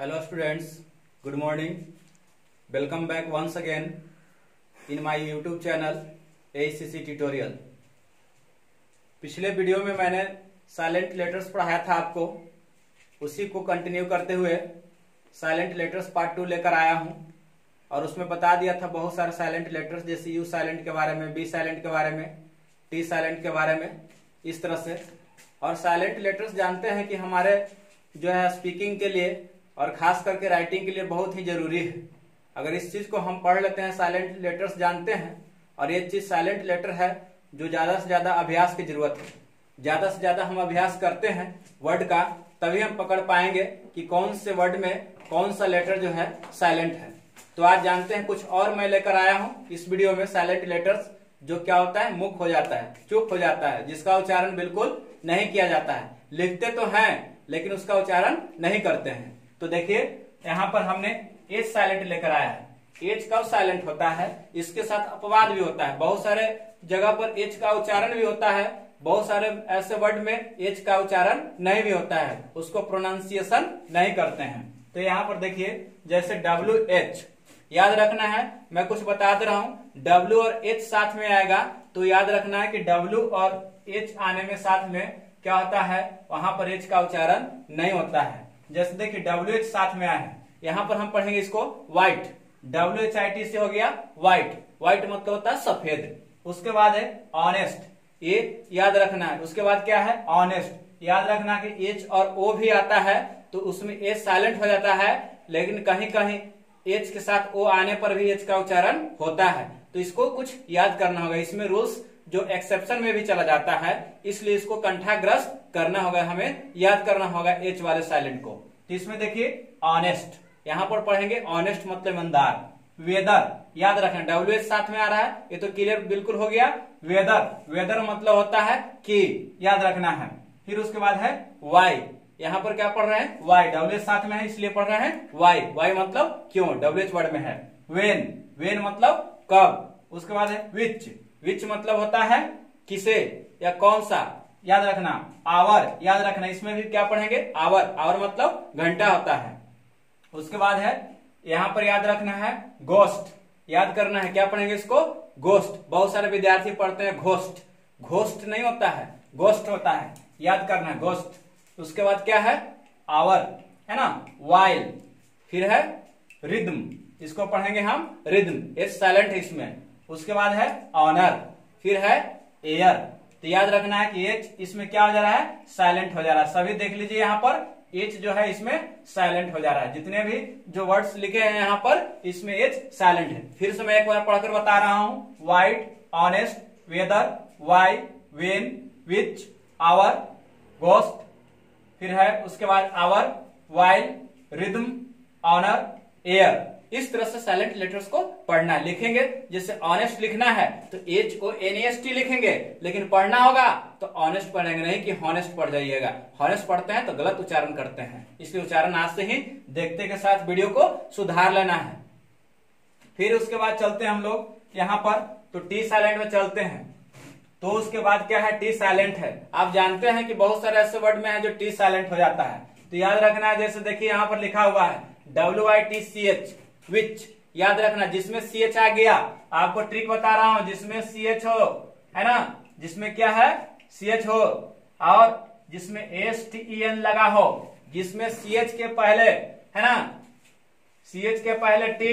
Hello students, good morning. Welcome back once again in my YouTube channel ACC Tutorial. पिछले video में मैंने silent letters पढ़ाया था आपको, उसी को कंटिन्यू करते हुए साइलेंट लेटर्स पार्ट 2 लेकर आया हूं और उसमें बता दिया था बहुत सारे साइलेंट लेटर्स, जैसे यू साइलेंट के बारे में, बी साइलेंट के बारे में, टी साइलेंट के बारे में, इस तरह से। और साइलेंट लेटर्स जानते हैं कि हमारे जो है स्पीकिंग के लिए और खास करके राइटिंग के लिए बहुत ही जरूरी है। अगर इस चीज को हम पढ़ लेते हैं, साइलेंट लेटर्स जानते हैं, और ये चीज साइलेंट लेटर है जो ज्यादा से ज्यादा अभ्यास की जरूरत है। ज्यादा से ज्यादा हम अभ्यास करते हैं वर्ड का, तभी हम पकड़ पाएंगे कि कौन से वर्ड में कौन सा लेटर जो है साइलेंट है। तो आज जानते हैं कुछ और मैं लेकर आया हूं इस वीडियो में साइलेंट लेटर्स, जो क्या होता है, मुख हो जाता है, चुप हो जाता है, जिसका उच्चारण बिल्कुल नहीं किया जाता है। लिखते तो हैं लेकिन उसका उच्चारण नहीं करते हैं। तो देखिए यहाँ पर हमने एच साइलेंट लेकर आया है। एच कब साइलेंट होता है, इसके साथ अपवाद भी होता है। बहुत सारे जगह पर एच का उच्चारण भी होता है, बहुत सारे ऐसे वर्ड में एच का उच्चारण नहीं भी होता है, उसको प्रोनाउंसिएशन नहीं करते हैं। तो यहाँ पर देखिए जैसे WH, याद रखना है, मैं कुछ बता दे रहा हूं। W और H साथ में आएगा तो याद रखना है कि W और H आने में साथ में क्या होता है, वहां पर H का उच्चारण नहीं होता है। जैसे देखिए WH साथ में आया है, यहाँ पर हम पढ़ेंगे इसको व्हाइट, WHIT से हो गया व्हाइट। व्हाइट मतलब होता है सफेद। उसके बाद है ऑनेस्ट, ये याद रखना है। उसके बाद क्या है, ऑनेस्ट, याद रखना कि H और O भी आता है तो उसमें H साइलेंट हो जाता है, लेकिन कहीं कहीं H के साथ O आने पर भी H का उच्चारण होता है। तो इसको कुछ याद करना होगा। इसमें रूल्स जो एक्सेप्शन में भी चला जाता है, इसलिए इसको कंठाग्रस्त करना होगा, हमें याद करना होगा H वाले साइलेंट को। तो इसमें देखिए ऑनेस्ट, यहाँ पर पढ़ेंगे ऑनेस्ट मतलब ईमानदार। वेदर, याद रखें WH साथ में आ रहा है, ये तो क्लियर बिल्कुल हो गया। वेदर, वेदर मतलब होता है कि, याद रखना है। फिर उसके बाद है वाई, यहाँ पर क्या पढ़ रहे हैं, वाई, WH साथ में है इसलिए पढ़ रहे हैं वाई। वाई मतलब क्यों, WH वर्ड में है। वेन, वेन मतलब कब। उसके बाद है विच, विच मतलब होता है किसे या कौन सा, याद रखना। आवर, याद रखना, इसमें भी क्या पढ़ेंगे, आवर, आवर मतलब घंटा होता है। उसके बाद है यहाँ पर याद रखना है गोस्ट, याद करना है, क्या पढ़ेंगे इसको, गोस्ट। बहुत सारे विद्यार्थी पढ़ते हैं घोस्ट, घोस्ट नहीं होता है, गोस्ट होता है, याद करना है गोस्ट। उसके बाद क्या है, आवर, है ना, वाइल। फिर है रिदम, इसको पढ़ेंगे हम रिदम, एच साइलेंट है इसमें। उसके बाद है ऑनर, फिर है एयर। तो याद रखना है कि एच इसमें क्या हो जा रहा है, साइलेंट हो जा रहा है। सभी देख लीजिए यहाँ पर एच जो है इसमें साइलेंट हो जा रहा है। जितने भी जो वर्ड्स लिखे हैं यहाँ पर, इसमें एच साइलेंट है। फिर से मैं एक बार पढ़कर बता रहा हूं, white, honest, weather, why, when, which, hour, ghost. फिर है उसके बाद hour, while, rhythm, honour, heir. इस तरह से साइलेंट लेटर्स को पढ़ना है। लिखेंगे जैसे ऑनेस्ट लिखना है तो HONEST लिखेंगे, लेकिन पढ़ना होगा तो ऑनेस्ट पढ़ेंगे, नहीं कि हॉनेस्ट पढ़ जाइएगा। हॉनेस्ट पढ़ते हैं तो गलत उच्चारण करते हैं, इसलिए उच्चारण आज से ही देखते के साथ वीडियो को सुधार लेना है। फिर उसके बाद चलते हैं हम लोग यहाँ पर, तो टी साइलेंट में चलते हैं। तो उसके बाद क्या है, टी साइलेंट है। आप जानते हैं कि बहुत सारे ऐसे वर्ड में है जो टी साइलेंट हो जाता है। तो याद रखना है, जैसे देखिए यहाँ पर लिखा हुआ है WITCH, विच, याद रखना, जिसमें CH आ गया, आपको ट्रिक बता रहा हूं, जिसमें CH हो, है ना, जिसमें क्या है CH हो, और जिसमें STEN लगा हो, जिसमें CH के पहले, है ना, CH के पहले T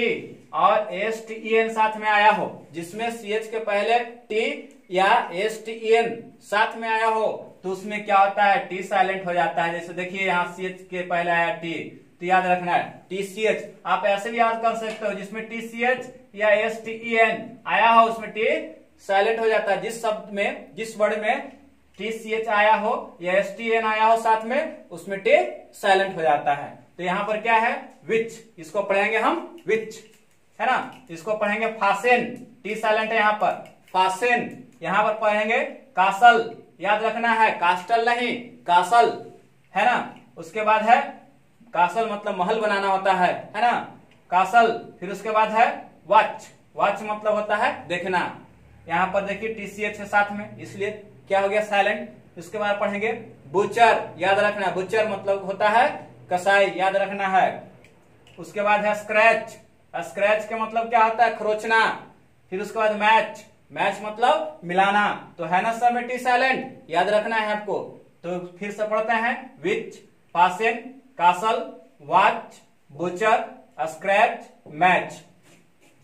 और STEN साथ में आया हो, जिसमें CH के पहले T या STEN साथ में आया हो, तो उसमें क्या होता है, T साइलेंट हो जाता है। जैसे देखिए यहाँ CH के पहले आया T, तो याद रखना है TCH। आप ऐसे भी याद कर सकते हो, जिसमें TCH या STEN आया हो उसमें T साइलेंट हो जाता है। जिस शब्द में, जिस वर्ड में TCH आया हो या STEN आया हो साथ में, उसमें T साइलेंट हो जाता है। तो यहाँ पर क्या है, विच, इसको पढ़ेंगे हम विच, है ना। इसको पढ़ेंगे फासेन, T साइलेंट है यहाँ पर, फासेन। यहाँ पर पढ़ेंगे कासल, याद रखना है, कास्टल नहीं, कासल, है ना। उसके बाद है कासल मतलब महल बनाना होता है ना, कासल। फिर उसके बाद है वॉच, वॉच मतलब होता है देखना। यहाँ पर देखिए TCH है साथ में, इसलिए क्या हो गया, साइलेंट। उसके बाद पढ़ेंगे बुचर, याद रखना, बुचर मतलब होता है कसाई, याद रखना है। उसके बाद है स्क्रैच, स्क्रैच का मतलब क्या होता है, खरोचना। फिर उसके बाद मैच, मैच मतलब मिलाना। तो है ना सब में टी साइलेंट, याद रखना है आपको। तो फिर से पढ़ते हैं, विच, पासिन, castle, watch, butcher, scratch, match.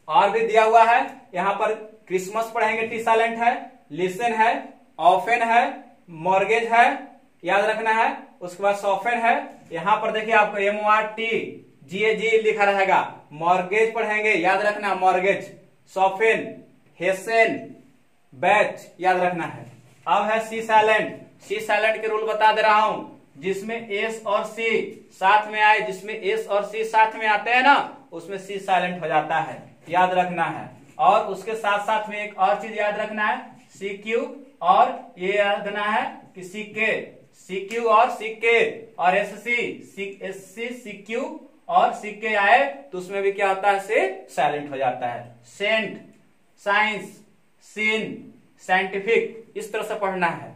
और भी दिया हुआ है यहाँ पर, क्रिसमस पढ़ेंगे टी साइलेंट है, लिसन है, ऑफन है, मॉर्गेज है, याद रखना है। उसके बाद सॉफन है, यहाँ पर देखिए आपको MORTGAG लिखा रहेगा। मॉर्गेज पढ़ेंगे, याद रखना मॉर्गेज, सॉफिन, हेसन, बैच, याद रखना है। अब है सी साइलेंट, सी साइलेंट के रूल बता दे रहा हूं, जिसमें एस और सी साथ में आए, जिसमें एस और सी साथ में आते हैं ना, उसमें सी साइलेंट हो जाता है, याद रखना है। और उसके साथ साथ में एक और चीज याद रखना है, CQ, और ये याद रखना है कि CK, CQ और CK और SC, CQ और CK आए तो उसमें भी क्या होता है, से साइलेंट हो जाता है। सेंट, साइंस, सीन, साइंटिफिक, इस तरह से पढ़ना है।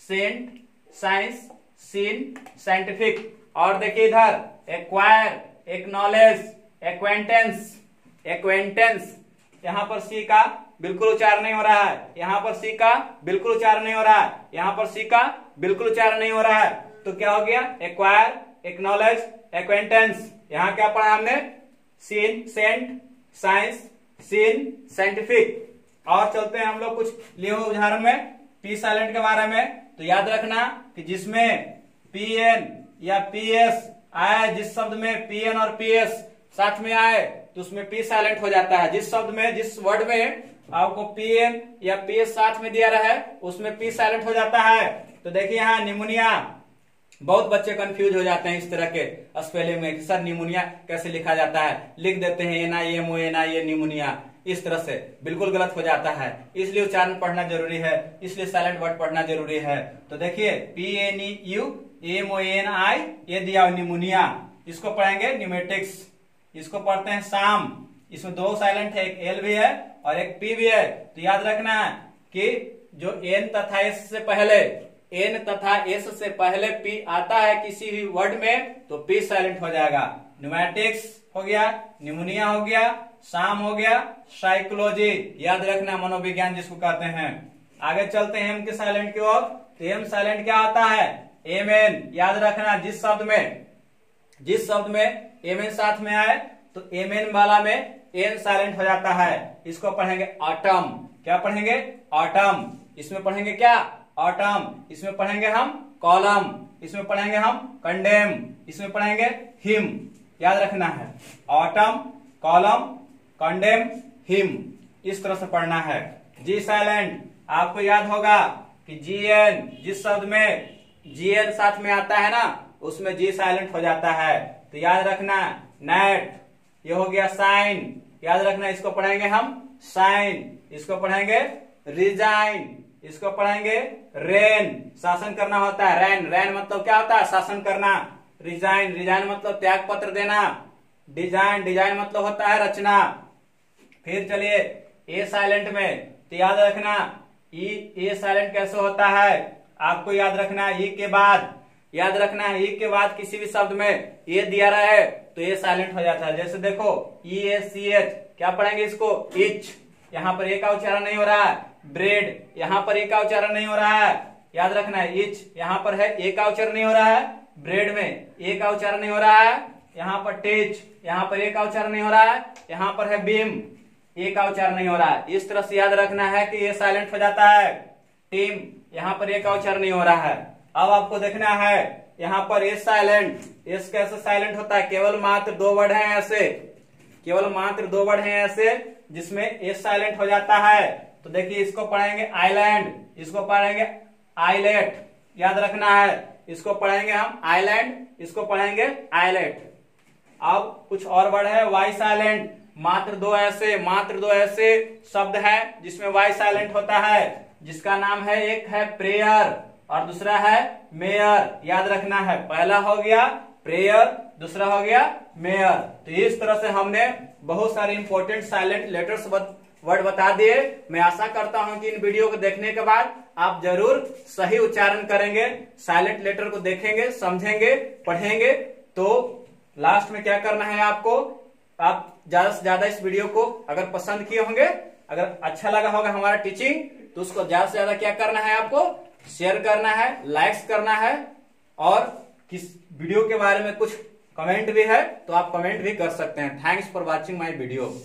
Scent, science, scene, scientific. और देखिए इधर एक्वायर, एक्नॉलेज, एक्वेंटेंस, एक्वेंटेंस। यहाँ पर सी का बिल्कुल उच्चारण नहीं हो रहा है, यहाँ पर सी का बिल्कुल उच्चारण नहीं हो रहा है, यहाँ पर सी का बिल्कुल उच्चारण नहीं हो रहा है। तो क्या हो गया, एक्वायर, एक्नॉलेज, एक्वेंटेंस। यहाँ क्या पढ़ा हमने, scene, scent, science, scene, scientific. और चलते हैं हम लोग कुछ लिए हुए उदाहरण में पी साइलेंट के बारे में। तो याद रखना कि जिसमें PN या PS आए, जिस शब्द में PN और PS साथ में आए तो उसमें पी साइलेंट हो जाता है। जिस शब्द में, जिस वर्ड में आपको PN या PS साथ में दिया रहा है उसमें पी साइलेंट हो जाता है। तो देखिए यहाँ निमोनिया, बहुत बच्चे कंफ्यूज हो जाते हैं इस तरह के स्पेलिंग में, सर निमोनिया कैसे लिखा जाता है, लिख देते हैं NIMONIA निमोनिया, इस तरह से बिल्कुल गलत हो जाता है। इसलिए उच्चारण पढ़ना जरूरी है, इसलिए साइलेंट वर्ड पढ़ना जरूरी है। तो देखिए PNEUMONI ये दिया निमोनिया, इसको पढ़ेंगे न्यूमेटिक्स। इसको पढ़ते हैं शाम, इसमें दो साइलेंट है, एक L भी है और एक P भी है। तो याद रखना है कि जो N तथा S से पहले, N तथा S से पहले P आता है किसी भी वर्ड में तो P साइलेंट हो जाएगा। न्यूमेटिक्स हो गया, निमोनिया हो गया, शाम हो गया, साइकोलॉजी, याद रखना मनोविज्ञान जिसको कहते हैं। आगे चलते हैं M के साइलेंट की ओर। तो M साइलेंट क्या होता है, MN, याद रखना जिस शब्द में MN साथ में आए तो MN वाला में N साइलेंट हो जाता है। इसको पढ़ेंगे ऑटम, क्या पढ़ेंगे, ऑटम। इसमें पढ़ेंगे क्या, ऑटम। इसमें पढ़ेंगे हम कॉलम, इसमें पढ़ेंगे हम कंडेम, इसमें पढ़ेंगे हिम, याद रखना है ऑटम, कॉलम, कंडेम, हिम, इस तरह से पढ़ना है। जी साइलेंट आपको याद होगा कि GN, जिस शब्द में GN साथ में आता है ना उसमें जी साइलेंट हो जाता है। तो याद रखना नेट, ये हो गया साइन, याद रखना इसको पढ़ेंगे हम साइन, इसको पढ़ेंगे रिजाइन, इसको पढ़ेंगे रेन, शासन करना होता है, रैन, रैन मतलब क्या होता है, शासन करना। रिजाइन, रिजाइन मतलब त्याग पत्र देना। डिजाइन, डिजाइन मतलब होता है रचना। फिर चलिए ए साइलेंट में, तो याद रखना ए साइलेंट कैसे होता है, आपको याद रखना ई के बाद, याद रखना है ई के बाद किसी भी शब्द में ए दिया रहा है तो ए साइलेंट हो जाता है। जैसे देखो EACH, क्या पढ़ेंगे इसको, इच, यहाँ पर ए का उच्चारण नहीं हो रहा है। ब्रेड, यहाँ पर ए का उच्चारण नहीं हो रहा है, याद रखना है इच, यहाँ पर है ए का उच्चारण नहीं हो रहा है। ब्रेड में ए का उच्चारण नहीं हो रहा है। यहाँ पर टीच, यहाँ पर ए का उच्चारण नहीं हो रहा है। यहाँ पर है बीम, ए का उच्चारण नहीं हो रहा है। इस तरह से याद रखना है कि ये साइलेंट हो जाता है। टीम, यहाँ पर ए का उच्चारण नहीं हो रहा है। अब आपको देखना है यहाँ पर एस साइलेंट, एस कैसे साइलेंट होता है, केवल मात्र दो वर्ड हैं ऐसे, केवल मात्र दो वर्ड हैं ऐसे जिसमें एस साइलेंट हो जाता है। तो देखिए इसको पढ़ेंगे आइलैंड, इसको पढ़ेंगे आइलेट, याद रखना है, इसको पढ़ेंगे हम आइलैंड, इसको पढ़ेंगे आइलेट। अब कुछ और वर्ड है वाई साइलेंट, मात्र दो ऐसे शब्द है जिसमें वाई साइलेंट होता है, जिसका नाम है, एक है प्रेयर और दूसरा है मेयर, याद रखना है। पहला हो गया प्रेयर, दूसरा हो गया मेयर। तो इस तरह से हमने बहुत सारे इंपॉर्टेंट साइलेंट लेटर्स वर्ड बता दिए। मैं आशा करता हूं कि इन वीडियो को देखने के बाद आप जरूर सही उच्चारण करेंगे, साइलेंट लेटर को देखेंगे, समझेंगे, पढ़ेंगे तो लास्ट में क्या करना है आपको, आप ज्यादा से ज्यादा इस वीडियो को अगर पसंद किए होंगे, अगर अच्छा लगा होगा हमारा टीचिंग, तो उसको ज्यादा से ज्यादा क्या करना है, आपको शेयर करना है, लाइक्स करना है, और किस वीडियो के बारे में कुछ कमेंट भी है तो आप कमेंट भी कर सकते हैं। Thanks for watching my video.